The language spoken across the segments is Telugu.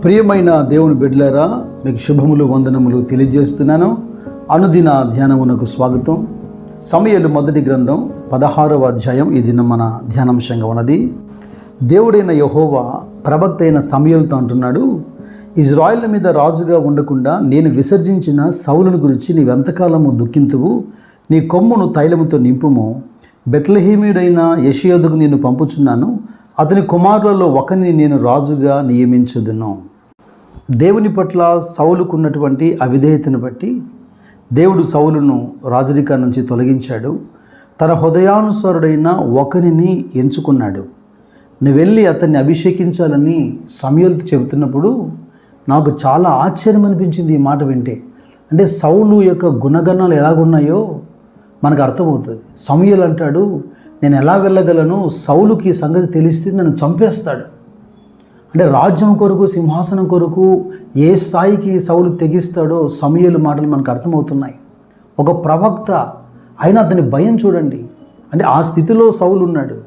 ప్రియమైన దేవుని బిడ్డలారా, మీకు శుభములు వందనములు తెలియజేస్తున్నాను. అనుదిన ధ్యానమునకు స్వాగతం. సమూయేలు మొదటి గ్రంథం 16వ అధ్యాయం ఈ దినం మన ధ్యానాంశంగా ఉన్నది. దేవుడైన యెహోవా ప్రవక్త అయిన సమూయేలుతో అంటున్నాడు, ఇజ్రాయేల్ మీద రాజుగా ఉండకుండా నేను విసర్జించిన సౌలుని గురించి నీవెంతకాలము దుఃఖింతువు? నీ కొమ్మును తైలముతో నింపుము. బెత్లెహేమీయుడైన యెషయా నేను పంపుచున్నాను. అతని కుమారులలో ఒకరిని నేను రాజుగా నియమించుదును. దేవుని పట్ల సౌలుకున్నటువంటి అవిధేయతను బట్టి దేవుడు సౌలును రాజరికం నుంచి తొలగించాడు. తన హృదయానుసారుడైన ఒకరిని ఎంచుకున్నాడు. నువ్వు వెళ్ళి అతన్ని అభిషేకించాలని సమూయేలుతో చెబుతున్నప్పుడు నాకు చాలా ఆశ్చర్యం అనిపించింది ఈ మాట వింటే. అంటే సౌలు యొక్క గుణగణాలు ఎలాగున్నాయో మనకు అర్థమవుతుంది. సమూయేలు అంటాడు, నేను ఎలా వెళ్ళగలను? సౌలుకి ఈ సంగతి తెలిస్తే నన్ను చంపేస్తాడు. అంటే రాజ్యం కొరకు, సింహాసనం కొరకు ఏ స్థాయికి సౌలు తెగిస్తాడో సమూయేలు మాటలు మనకు అర్థమవుతున్నాయి. ఒక ప్రవక్త అయినా అతని భయం చూడండి. అంటే ఆ స్థితిలో సౌలు ఉన్నాడు.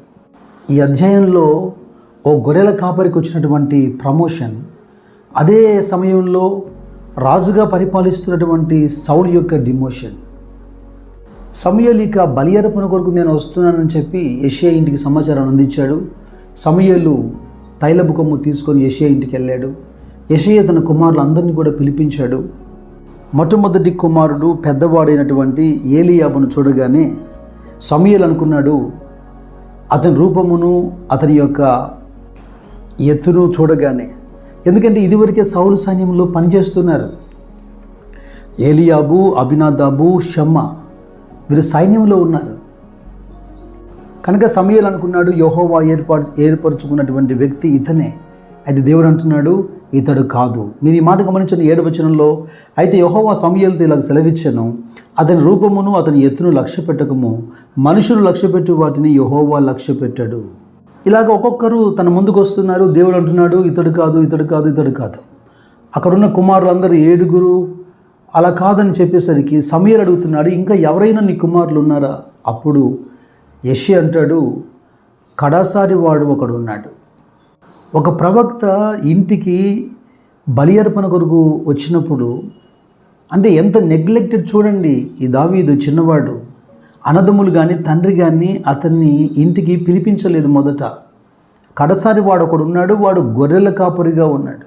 ఈ అధ్యాయంలో ఓ గొర్రెల కాపరికి వచ్చినటువంటి ప్రమోషన్, అదే సమయంలో రాజుగా పరిపాలిస్తున్నటువంటి సౌలు యొక్క డిమోషన్. సమూయేలు ఇక బలి అర్పణ కొరకు నేను వస్తున్నానని చెప్పి యెషయా ఇంటికి సమాచారం అందించాడు. సమూయేలు తైలపు కొమ్ము తీసుకొని యెషయా ఇంటికి వెళ్ళాడు. యెషయా తన కుమారులందరినీ కూడా పిలిపించాడు. మొట్టమొదటి కుమారుడు పెద్దవాడైనటువంటి ఏలీయాబును చూడగానే సమూయేలు అనుకున్నాడు, అతని రూపమును అతని యొక్క ఎత్తును చూడగానే, ఎందుకంటే ఇదివరకే సౌలు సైన్యంలో పనిచేస్తున్నారు. ఏలీయాబు, అబినాదాబు, షమ్మా వీరు సైన్యంలో ఉన్నారు. కనుక సమూయేలు అనుకున్నాడు, యెహోవా ఏర్పరచుకున్నటువంటి వ్యక్తి ఇతనే. అయితే దేవుడు అంటున్నాడు, ఇతడు కాదు. మీరు ఈ మాట గమనించిన 7వ వచనంలో, అయితే యెహోవా సమూయేలుతో ఇలా సెలవిచ్చెను, అతని రూపమును అతని ఎత్తును లక్ష్య పెట్టకము, మనుషులు లక్ష్యపెట్టు వాటిని యెహోవా లక్ష్య పెట్టాడు. ఇలాగ ఒక్కొక్కరు తన ముందుకు వస్తున్నారు. దేవుడు అంటున్నాడు, ఇతడు కాదు, ఇతడు కాదు, ఇతడు కాదు. అక్కడున్న కుమారులందరూ 7 అలా కాదని చెప్పేసరికి సమూయేలు అడుగుతున్నాడు, ఇంకా ఎవరైనా నీ కుమారులు ఉన్నారా? అప్పుడు యెషయా అంటాడు, కడాసారి వాడు ఒకడు ఉన్నాడు. ఒక ప్రవక్త ఇంటికి బలి అర్పణ కొరకు వచ్చినప్పుడు అంటే ఎంత నెగ్లెక్టెడ్ చూడండి. ఈ దావీదు చిన్నవాడు, అన్నదమ్ములు కానీ తండ్రి కానీ అతన్ని ఇంటికి పిలిపించలేదు. మొదట కడసారి వాడు ఒకడు ఉన్నాడు, వాడు గొర్రెల కాపరిగా ఉన్నాడు.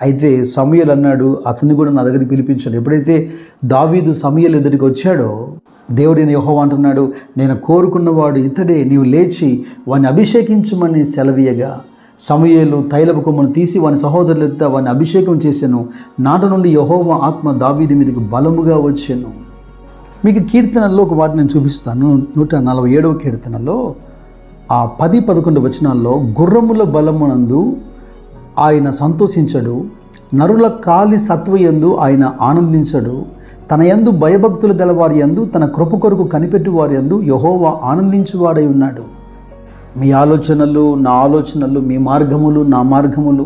అయితే సమూయేలు అన్నాడు, అతన్ని కూడా నా దగ్గరికి పిలిపించాడు. ఎప్పుడైతే దావీదు సమూయేలు ఎదుటికి వచ్చాడో దేవుడైన యెహోవా అంటున్నాడు, నేను కోరుకున్నవాడు ఇతడే, నీవు లేచి వాడిని అభిషేకించమని సెలవీయగా సమూయేలు తైలపు కొమ్మును తీసి వాని సహోదరులతో వాడిని అభిషేకం చేశాను. నాట నుండి యెహోవా ఆత్మ దావీదు మీదకి బలముగా వచ్చాను. మీకు కీర్తనల్లో ఒక వాటిని నేను చూపిస్తాను. 147వ కీర్తనలో ఆ 10-11 వచనాల్లో, గుర్రముల బలమునందు ఆయన సంతోషించడు, నరుల కాలి సత్వయందు ఆయన ఆనందించడు, తన యందు భయభక్తులు గలవారి యందు, తన కృప కొరకు కనిపెట్టు వారి యందు యెహోవా ఆనందించువాడై ఉన్నాడు. మీ ఆలోచనలు నా ఆలోచనలు, మీ మార్గములు నా మార్గములు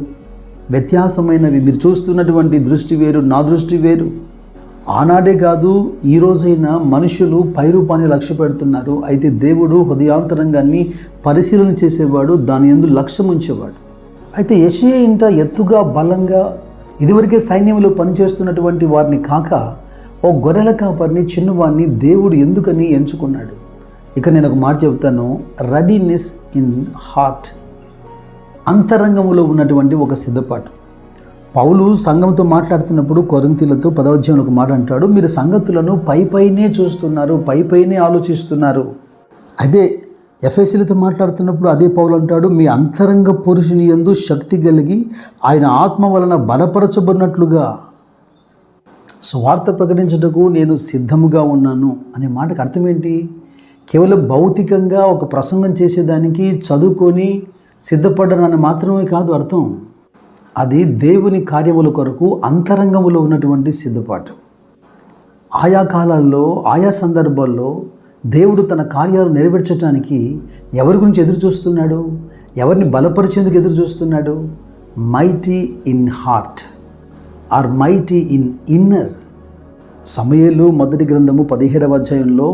వ్యత్యాసమైనవి. మీరు చూస్తున్నటువంటి దృష్టి వేరు, నా దృష్టి వేరు. ఆనాడే కాదు, ఈ రోజైనా మనుషులు పైరూపాన్ని లక్ష్య పెడుతున్నారు. అయితే దేవుడు హృదయాంతరంగాన్ని పరిశీలన చేసేవాడు, దాని యందు లక్ష్యం ఉంచేవాడు. అయితే యెషయా ఇంత ఎత్తుగా బలంగా ఇదివరకే సైన్యంలో పనిచేస్తున్నటువంటి వారిని కాక ఓ గొర్రెల కాపరిని, చిన్నవాడిని దేవుడు ఎందుకని ఎంచుకున్నాడు? ఇక నేను ఒక మాట చెప్తాను, రెడీనెస్ ఇన్ హార్ట్, అంతరంగంలో ఉన్నటువంటి ఒక సిద్ధపాటు. పౌలు సంఘంతో మాట్లాడుతున్నప్పుడు కొరింథీయులతో 10వ అధ్యాయంలో ఒక మాట అంటాడు, మీరు సంగతులను పైనే చూస్తున్నారు, పైనే ఆలోచిస్తున్నారు. అదే ఎఫెసీయులతో మాట్లాడుతున్నప్పుడు అదే పౌలు అంటాడు, మీ అంతరంగ పురుషుని యందు శక్తి కలిగి ఆయన ఆత్మ వలన బలపరచబడినట్లుగా సువార్త ప్రకటించుటకు నేను సిద్ధముగా ఉన్నాను అనే మాటకు అర్థం ఏంటి? కేవలం భౌతికంగా ఒక ప్రసంగం చేసేదానికి చదువుకొని సిద్ధపడ్డానని మాత్రమే కాదు అర్థం. అది దేవుని కార్యముల కొరకు అంతరంగములో ఉన్నటువంటి సిద్ధపాటు. ఆయా కాలాల్లో, ఆయా సందర్భాల్లో దేవుడు తన కార్యాలు నెరవేర్చడానికి ఎవరి గురించి ఎదురు చూస్తున్నాడు? ఎవరిని బలపరిచేందుకు ఎదురు చూస్తున్నాడు? Mighty in heart or mighty in inner. సమూయేలు మొదటి గ్రంథము 17వ అధ్యాయంలో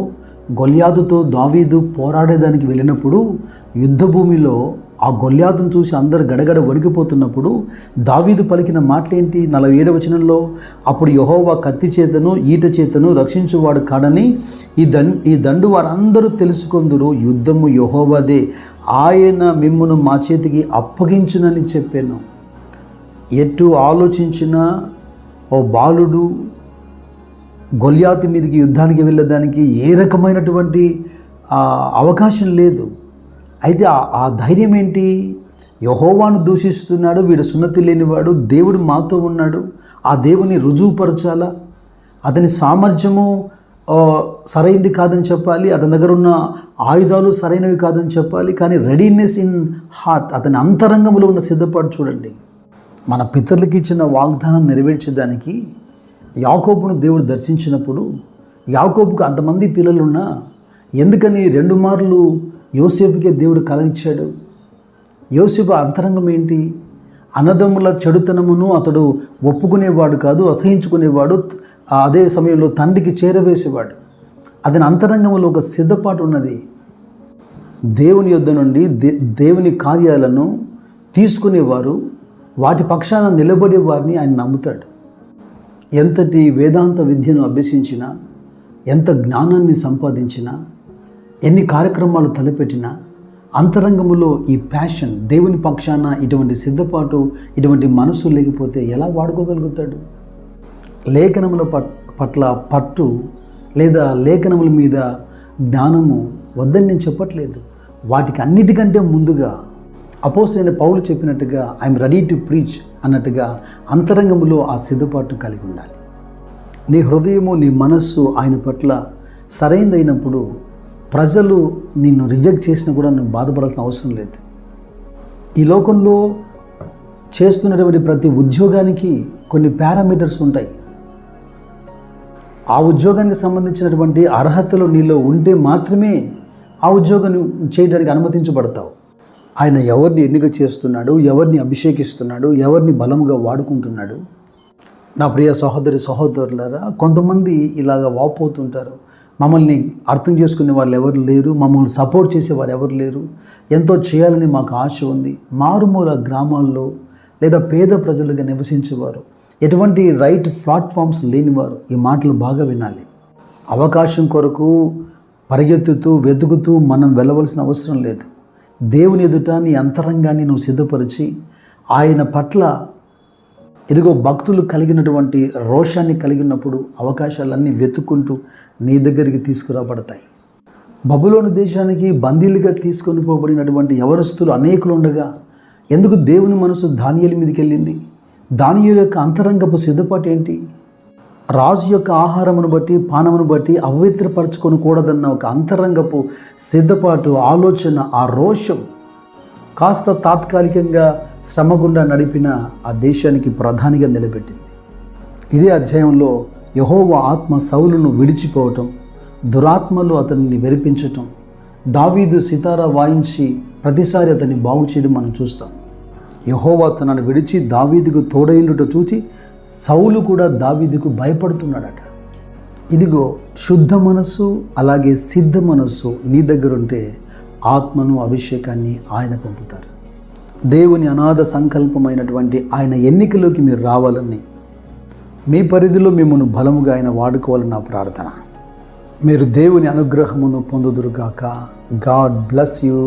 గొల్యాతుతో దావీదు పోరాడేదానికి వెళ్ళినప్పుడు యుద్ధ భూమిలో ఆ గొల్యాతును చూసి అందరు గడగడ వణికిపోతున్నప్పుడు దావీదు పలికిన మాటలేంటి? 47వ వచనంలో, అప్పుడు యెహోవా కత్తి చేతను ఈట చేతను రక్షించువాడు కాడని ఈ దండు వారందరూ తెలుసుకొందురు, యుద్ధము యెహోవాదే, ఆయన మిమ్మును మా చేతికి అప్పగించునని చెప్పాను. ఎటు ఆలోచించినా ఓ బాలుడు గొల్యాతు మీదకి యుద్ధానికి వెళ్ళడానికి ఏ రకమైనటువంటి అవకాశం లేదు. అయితే ఆ ధైర్యం ఏంటి? యెహోవాను దూషిస్తున్నాడు, వీడు సున్నతి లేనివాడు, దేవుడు మాతో ఉన్నాడు, ఆ దేవుని రుజువుపరచాలా, అతని సామర్థ్యము సరైనది కాదని చెప్పాలి, అతని దగ్గర ఉన్న ఆయుధాలు సరైనవి కాదని చెప్పాలి, కానీ రెడీనెస్ ఇన్ హార్ట్, అతని అంతరంగంలో ఉన్న సిద్ధపాటు చూడండి. మన పితరులకి ఇచ్చిన వాగ్దానం నెరవేర్చేదానికి యాకోబును దేవుడు దర్శించినప్పుడు, యాకోబుకు అంతమంది పిల్లలున్నా ఎందుకని 2 మార్లు యోసేపుకే దేవుడు కలనిచ్చాడు? యోసేపు అంతరంగం ఏంటి? అన్నదమ్ముల చెడుతనమును అతడు ఒప్పుకునేవాడు కాదు, అసహించుకునేవాడు, అదే సమయంలో తండ్రికి చేరవేసేవాడు. అతని అంతరంగంలో ఒక సిద్ధపాటు ఉన్నది. దేవుని యొద్ద నుండి దేవుని కార్యాలను తీసుకునేవారు, వాటి పక్షాన నిలబడే వారిని ఆయన నమ్ముతాడు. ఎంతటి వేదాంత విద్యను అభ్యసించినా, ఎంత జ్ఞానాన్ని సంపాదించినా, ఎన్ని కార్యక్రమాలు తలపెట్టినా అంతరంగములో ఈ ప్యాషన్, దేవుని పక్షాన ఇటువంటి సిద్ధపాటు, ఇటువంటి మనసు లేకపోతే ఎలా వాడుకోగలుగుతాడు? లేఖనముల పట్ల పట్టు లేదా లేఖనముల మీద జ్ఞానము వద్దని నేను చెప్పట్లేదు. వాటికి అన్నిటికంటే ముందుగా అపోస్తలుడైన పౌలు చెప్పినట్టుగా ఐఎమ్ రెడీ టు ప్రీచ్ అన్నట్టుగా అంతరంగంలో ఆ సిద్ధపాటు కలిగి ఉండాలి. నీ హృదయము, నీ మనస్సు ఆయన పట్ల సరైనదైనప్పుడు ప్రజలు నిన్ను రిజెక్ట్ చేసినా కూడా నువ్వు బాధపడాల్సిన అవసరం లేదు. ఈ లోకంలో చేస్తున్నటువంటి ప్రతి ఉద్యోగానికి కొన్ని పారామీటర్స్ ఉంటాయి. ఆ ఉద్యోగానికి సంబంధించినటువంటి అర్హతలు నీలో ఉంటే మాత్రమే ఆ ఉద్యోగం చేయడానికి అనుమతించబడతావు. ఆయన ఎవరిని ఎన్నిక చేస్తున్నాడు, ఎవరిని అభిషేకిస్తున్నాడు, ఎవరిని బలముగా వాడుకుంటున్నాడు. నా ప్రియ సహోదరులారా, కొంతమంది ఇలాగ వాపోతుంటారు, మమ్మల్ని అర్థం చేసుకునే వాళ్ళు ఎవరు లేరు, మమ్మల్ని సపోర్ట్ చేసేవారు ఎవరు లేరు, ఎంతో చేయాలని మాకు ఆశ ఉంది. మారుమూల గ్రామాల్లో లేదా పేద ప్రజలుగా నివసించేవారు, ఎటువంటి రైట్ ప్లాట్ఫామ్స్ లేనివారు ఈ మాటలు బాగా వినాలి. అవకాశం కొరకు పరిగెత్తుతూ వెతుకుతూ మనం వెళ్ళవలసిన అవసరం లేదు. దేవుని ఎదుట నీ అంతరంగాన్ని నువ్వు సిద్ధపరిచి ఆయన పట్ల ఇదిగో భక్తులు కలిగినటువంటి రోషాన్ని కలిగినప్పుడు అవకాశాలన్నీ వెతుక్కుంటూ నీ దగ్గరికి తీసుకురాబడతాయి. బబులోను దేశానికి బందీలుగా తీసుకొని పోబడినటువంటి యవనస్తులు అనేకులు ఉండగా ఎందుకు దేవుని మనసు దానియేలు మీదకి వెళ్ళింది? దానియేలు యొక్క అంతరంగపు సిద్ధపాటు ఏంటి? రాజు యొక్క ఆహారమును బట్టి పానమును బట్టి అపవిత్రపరచుకొనకూడదన్న ఒక అంతరంగపు సిద్ధపాటు, ఆలోచన, ఆ రోషం కాస్త తాత్కాలికంగా శ్రమ గుండా నడిపిన ఆ దేశానికి ప్రధానిగా నిలబెట్టింది. ఇదే అధ్యాయంలో యెహోవా ఆత్మ సౌలును విడిచిపోవటం, దురాత్మలు అతన్ని వెరిపించటం, దావీదు సితారా వాయించి ప్రతిసారి అతన్ని బాగు చేయడం మనం చూస్తాం. యెహోవా తనను విడిచి దావీదుకు తోడైండుట చూచి సౌలు కూడా దావీదుకు భయపడుతున్నాడట. ఇదిగో శుద్ధ మనస్సు అలాగే సిద్ధ మనస్సు నీ దగ్గరుంటే ఆత్మను, అభిషేకాన్ని ఆయన పంపుతారు. దేవుని అనాథ సంకల్పమైనటువంటి ఆయన ఎన్నికలోకి మీరు రావాలని, మీ పరిధిలో మిమ్మల్ని బలముగా ఆయన వాడుకోవాలని నా ప్రార్థన. మీరు దేవుని అనుగ్రహమును పొందుదురుగాక. God bless you.